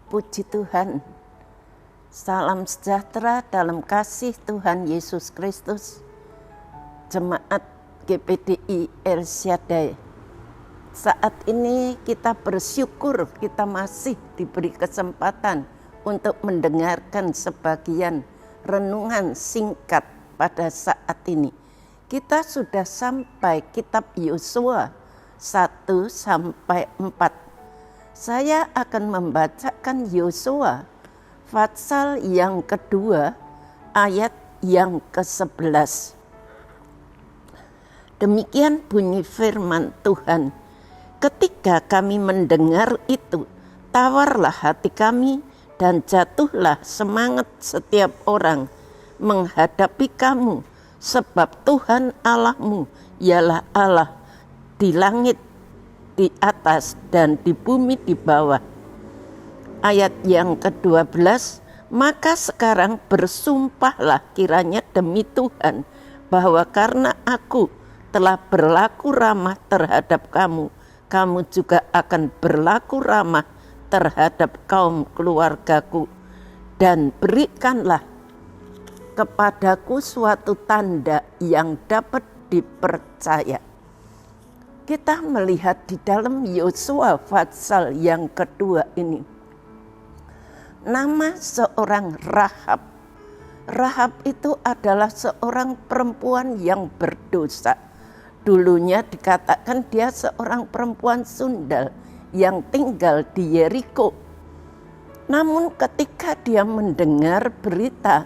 Puji Tuhan. Salam sejahtera dalam kasih Tuhan Yesus Kristus. Jemaat GPDI El Shaddai. Saat ini kita bersyukur kita masih diberi kesempatan untuk mendengarkan sebagian renungan singkat pada saat ini. Kita sudah sampai kitab Yosua 1 sampai 4. Saya akan membacakan Yosua pasal yang kedua ayat yang ke-11. Demikian bunyi firman Tuhan. Ketika kami mendengar itu, tawarlah hati kami dan jatuhlah semangat setiap orang menghadapi kamu, sebab Tuhan Allahmu ialah Allah di langit di atas dan di bumi di bawah. Ayat yang ke-12, maka sekarang bersumpahlah kiranya demi Tuhan bahwa karena aku telah berlaku ramah terhadap kamu, kamu juga akan berlaku ramah terhadap kaum keluargaku, dan berikanlah kepadaku suatu tanda yang dapat dipercaya. Kita melihat di dalam Yosua pasal yang kedua ini, nama seorang Rahab. Rahab itu adalah seorang perempuan yang berdosa. Dulunya dikatakan dia seorang perempuan sundal yang tinggal di Yeriko. Namun ketika dia mendengar berita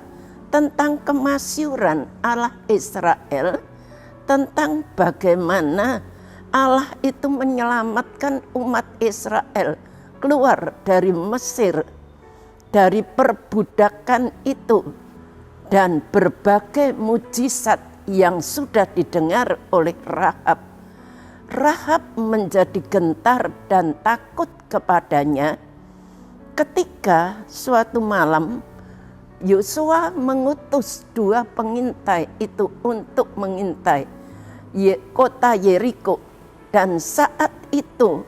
tentang kemasyuran Allah Israel, tentang bagaimana Allah itu menyelamatkan umat Israel keluar dari Mesir, dari perbudakan itu, dan berbagai mujizat yang sudah didengar oleh Rahab. Rahab menjadi gentar dan takut kepadanya ketika suatu malam Yosua mengutus 2 pengintai itu untuk mengintai kota Yeriko. Dan saat itu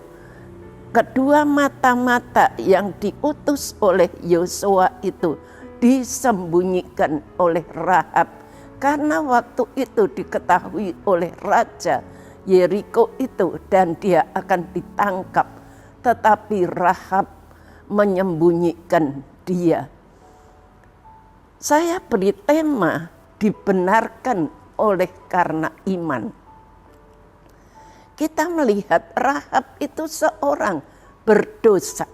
kedua mata-mata yang diutus oleh Yosua itu disembunyikan oleh Rahab. Karena waktu itu diketahui oleh Raja Yeriko itu dan dia akan ditangkap. Tetapi Rahab menyembunyikan dia. Saya beri tema dibenarkan oleh karena iman. Kita melihat Rahab itu seorang berdosa.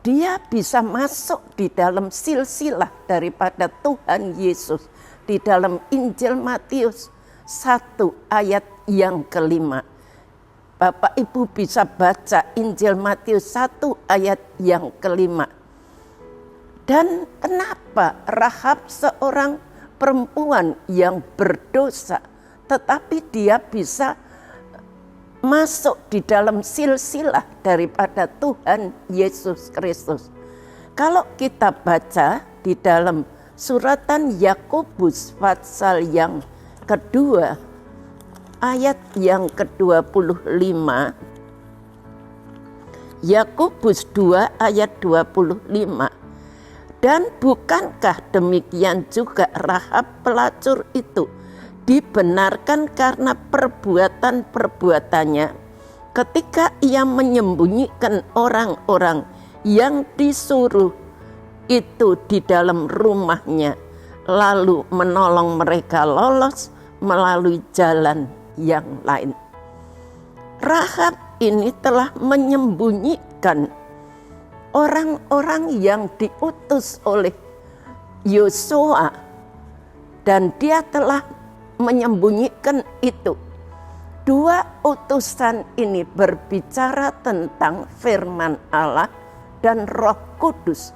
Dia bisa masuk di dalam silsilah daripada Tuhan Yesus di dalam Injil Matius 1 ayat yang ke-5. Bapak Ibu bisa baca Injil Matius 1 ayat yang ke-5. Dan kenapa Rahab seorang perempuan yang berdosa, tetapi dia bisa masuk di dalam silsilah daripada Tuhan Yesus Kristus. Kalau kita baca di dalam suratan Yakobus pasal yang kedua, ayat yang ke-25, Yakobus 2 ayat 25. Dan bukankah demikian juga Rahab pelacur itu dibenarkan karena perbuatan-perbuatannya ketika ia menyembunyikan orang-orang yang disuruh itu di dalam rumahnya, lalu menolong mereka lolos melalui jalan yang lain. Rahab ini telah menyembunyikan orang-orang yang diutus oleh Yosua, dan dia telah menyembunyikan itu. 2 utusan ini berbicara tentang firman Allah dan Roh Kudus.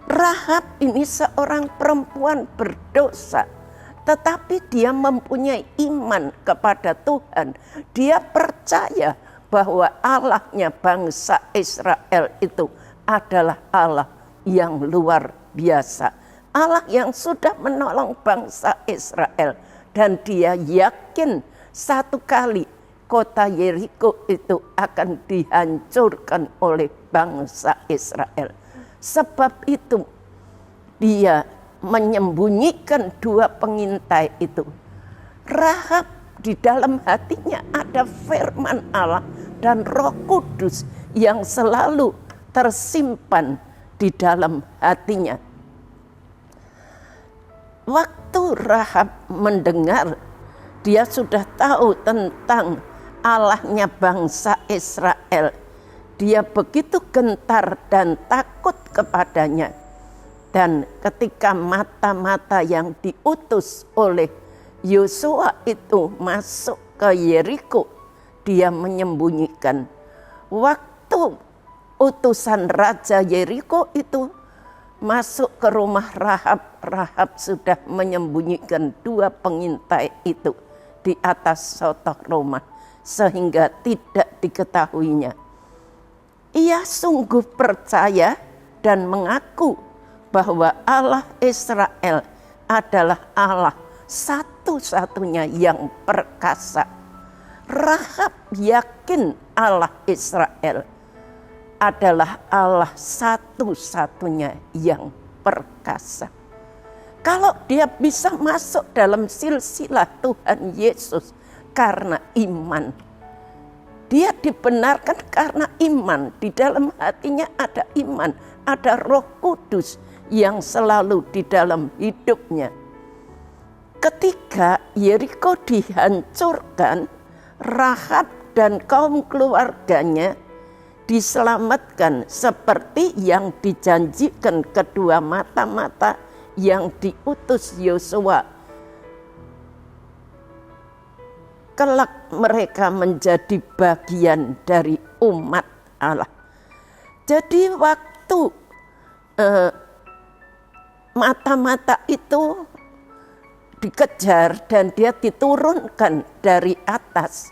Rahab ini seorang perempuan berdosa, tetapi dia mempunyai iman kepada Tuhan. Dia percaya bahwa Allahnya bangsa Israel itu adalah Allah yang luar biasa. Allah yang sudah menolong bangsa Israel. Dan dia yakin satu kali kota Yeriko itu akan dihancurkan oleh bangsa Israel. Sebab itu dia menyembunyikan dua pengintai itu. Rahab di dalam hatinya ada firman Allah dan Roh Kudus yang selalu tersimpan di dalam hatinya. Waktu Rahab mendengar, dia sudah tahu tentang Allahnya bangsa Israel. Dia begitu gentar dan takut kepadanya. Dan ketika mata-mata yang diutus oleh Yosua itu masuk ke Yeriko, dia menyembunyikan. Waktu utusan Raja Yeriko itu masuk ke rumah Rahab, Rahab sudah menyembunyikan dua pengintai itu di atas sotoh rumah sehingga tidak diketahuinya. Ia sungguh percaya dan mengaku bahwa Allah Israel adalah Allah satu-satunya yang perkasa. Rahab yakin Allah Israel adalah Allah satu-satunya yang perkasa. Kalau dia bisa masuk dalam silsilah Tuhan Yesus karena iman, dia dibenarkan karena iman. Di dalam hatinya ada iman, ada Roh Kudus yang selalu di dalam hidupnya. Ketika Yeriko dihancurkan, Rahab dan kaum keluarganya diselamatkan seperti yang dijanjikan kedua mata-mata yang diutus Yosua. Kelak mereka menjadi bagian dari umat Allah. Jadi waktu mata-mata itu dikejar dan dia diturunkan dari atas.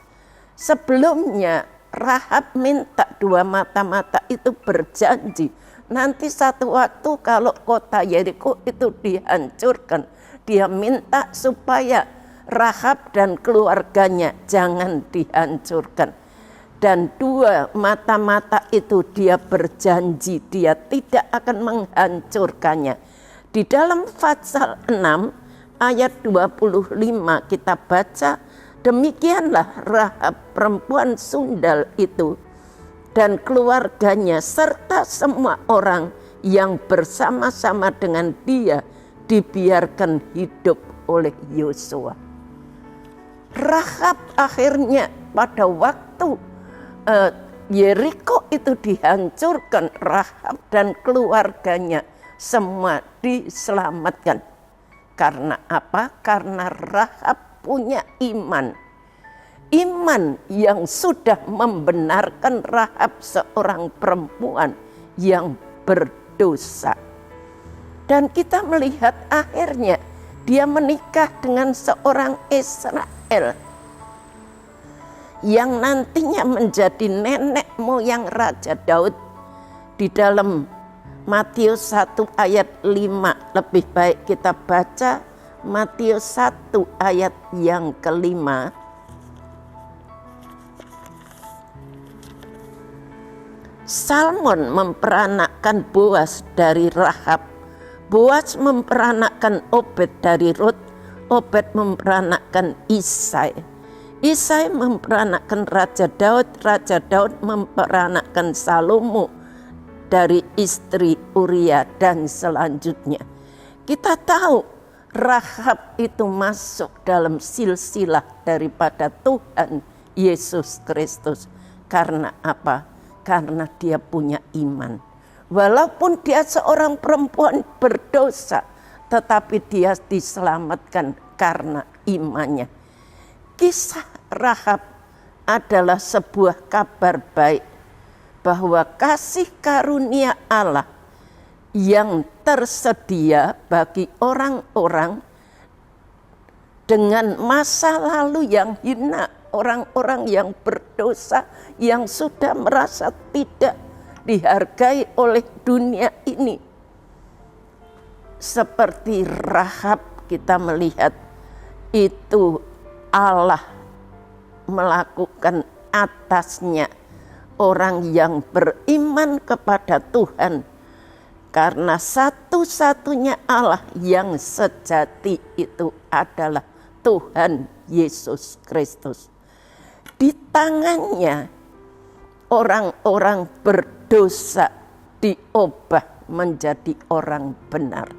Sebelumnya Rahab minta dua mata-mata itu berjanji, nanti satu waktu kalau kota Yeriko itu dihancurkan, dia minta supaya Rahab dan keluarganya jangan dihancurkan. Dan dua mata-mata itu dia berjanji dia tidak akan menghancurkannya. Di dalam pasal 6 ayat 25 kita baca, demikianlah Rahab perempuan sundal itu dan keluarganya serta semua orang yang bersama-sama dengan dia dibiarkan hidup oleh Yosua. Rahab akhirnya pada waktu Yeriko itu dihancurkan, Rahab dan keluarganya semua diselamatkan. Karena apa? Karena Rahab punya iman. Iman yang sudah membenarkan Rahab seorang perempuan yang berdosa. Dan kita melihat akhirnya dia menikah dengan seorang Israel yang nantinya menjadi nenek moyang Raja Daud. Di dalam Matius 1 ayat 5, lebih baik kita baca Matius 1 ayat yang kelima. Salmon memperanakkan Boas dari Rahab. Boas memperanakkan Obed dari Rut. Obed memperanakkan Isai. Isai memperanakkan Raja Daud. Raja Daud memperanakkan Salomo dari istri Uria dan selanjutnya. Kita tahu Rahab itu masuk dalam silsilah daripada Tuhan Yesus Kristus. Karena apa? Karena dia punya iman. Walaupun dia seorang perempuan berdosa, tetapi dia diselamatkan karena imannya. Kisah Rahab adalah sebuah kabar baik bahwa kasih karunia Allah yang tersedia bagi orang-orang dengan masa lalu yang hina, orang-orang yang berdosa yang sudah merasa tidak dihargai oleh dunia ini. Seperti Rahab kita melihat itu Allah melakukan atasnya orang yang beriman kepada Tuhan. Karena satu-satunya Allah yang sejati itu adalah Tuhan Yesus Kristus. Di tangannya orang-orang berdosa diubah menjadi orang benar.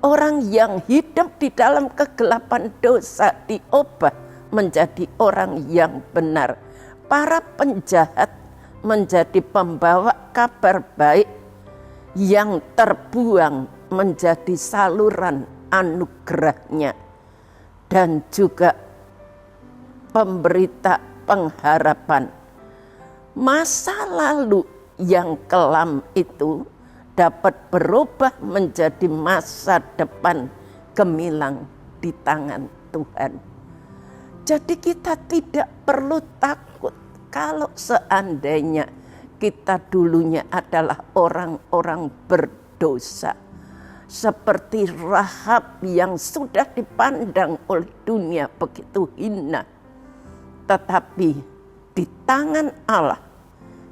Orang yang hidup di dalam kegelapan dosa diubah menjadi orang yang benar. Para penjahat menjadi pembawa kabar baik yang terbuang menjadi saluran anugerahnya, dan juga pemberita pengharapan. Masa lalu yang kelam itu dapat berubah menjadi masa depan gemilang di tangan Tuhan. Jadi kita tidak perlu takut kalau seandainya kita dulunya adalah orang-orang berdosa. Seperti Rahab yang sudah dipandang oleh dunia begitu hina. Tetapi di tangan Allah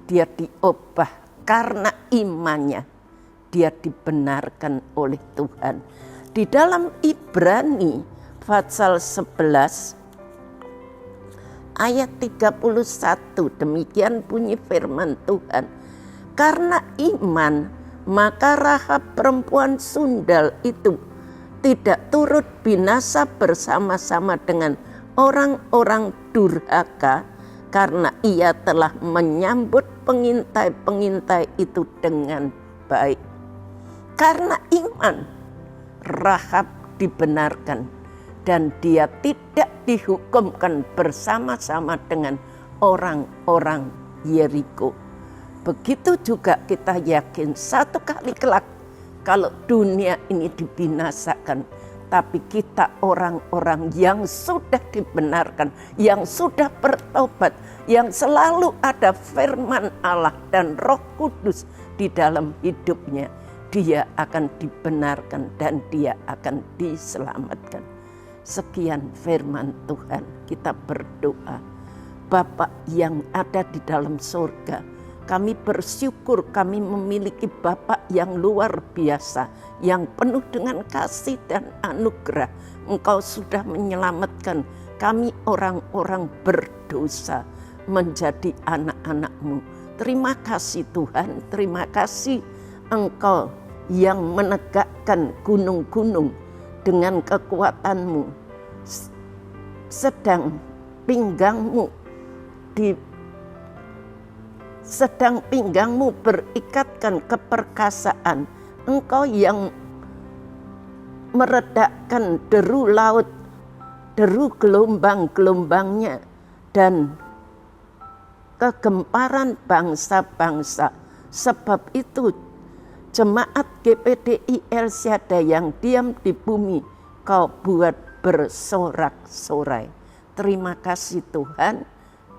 dia diubah karena imannya. Dia dibenarkan oleh Tuhan. Di dalam Ibrani pasal 11 ayat 31, demikian bunyi firman Tuhan. Karena iman, maka Rahab perempuan sundal itu tidak turut binasa bersama-sama dengan orang-orang durhaka, karena ia telah menyambut pengintai-pengintai itu dengan baik. Karena iman, Rahab dibenarkan dan dia tidak dihukumkan bersama-sama dengan orang-orang Yeriko. Begitu juga kita yakin satu kali kelak kalau dunia ini dibinasakan, tapi kita orang-orang yang sudah dibenarkan, yang sudah bertobat, yang selalu ada firman Allah dan Roh Kudus di dalam hidupnya, dia akan dibenarkan dan dia akan diselamatkan. Sekian firman Tuhan, kita berdoa. Bapa yang ada di dalam surga, kami bersyukur kami memiliki Bapa yang luar biasa, yang penuh dengan kasih dan anugerah. Engkau sudah menyelamatkan kami orang-orang berdosa menjadi anak-anak-Mu. Terima kasih Tuhan, terima kasih Engkau yang menegakkan gunung-gunung dengan kekuatan-Mu. Sedang pinggangmu berikatkan keperkasaan. Engkau yang meredakkan deru laut, deru gelombang-gelombangnya, dan kegemparan bangsa-bangsa. Sebab itu jemaat GPDI El Shaddai yang diam di bumi Kau buat bersorak-sorai. Terima kasih Tuhan.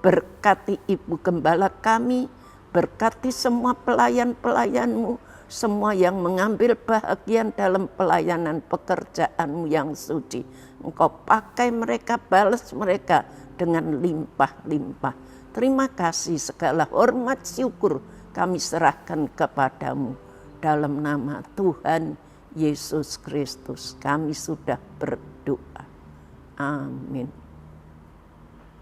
Berkati Ibu Gembala kami, berkati semua pelayan-pelayan-Mu, semua yang mengambil bahagian dalam pelayanan pekerjaan-Mu yang suci. Engkau pakai mereka, balas mereka dengan limpah-limpah. Terima kasih, segala hormat syukur kami serahkan kepadamu. Dalam nama Tuhan Yesus Kristus kami sudah berdoa. Amin.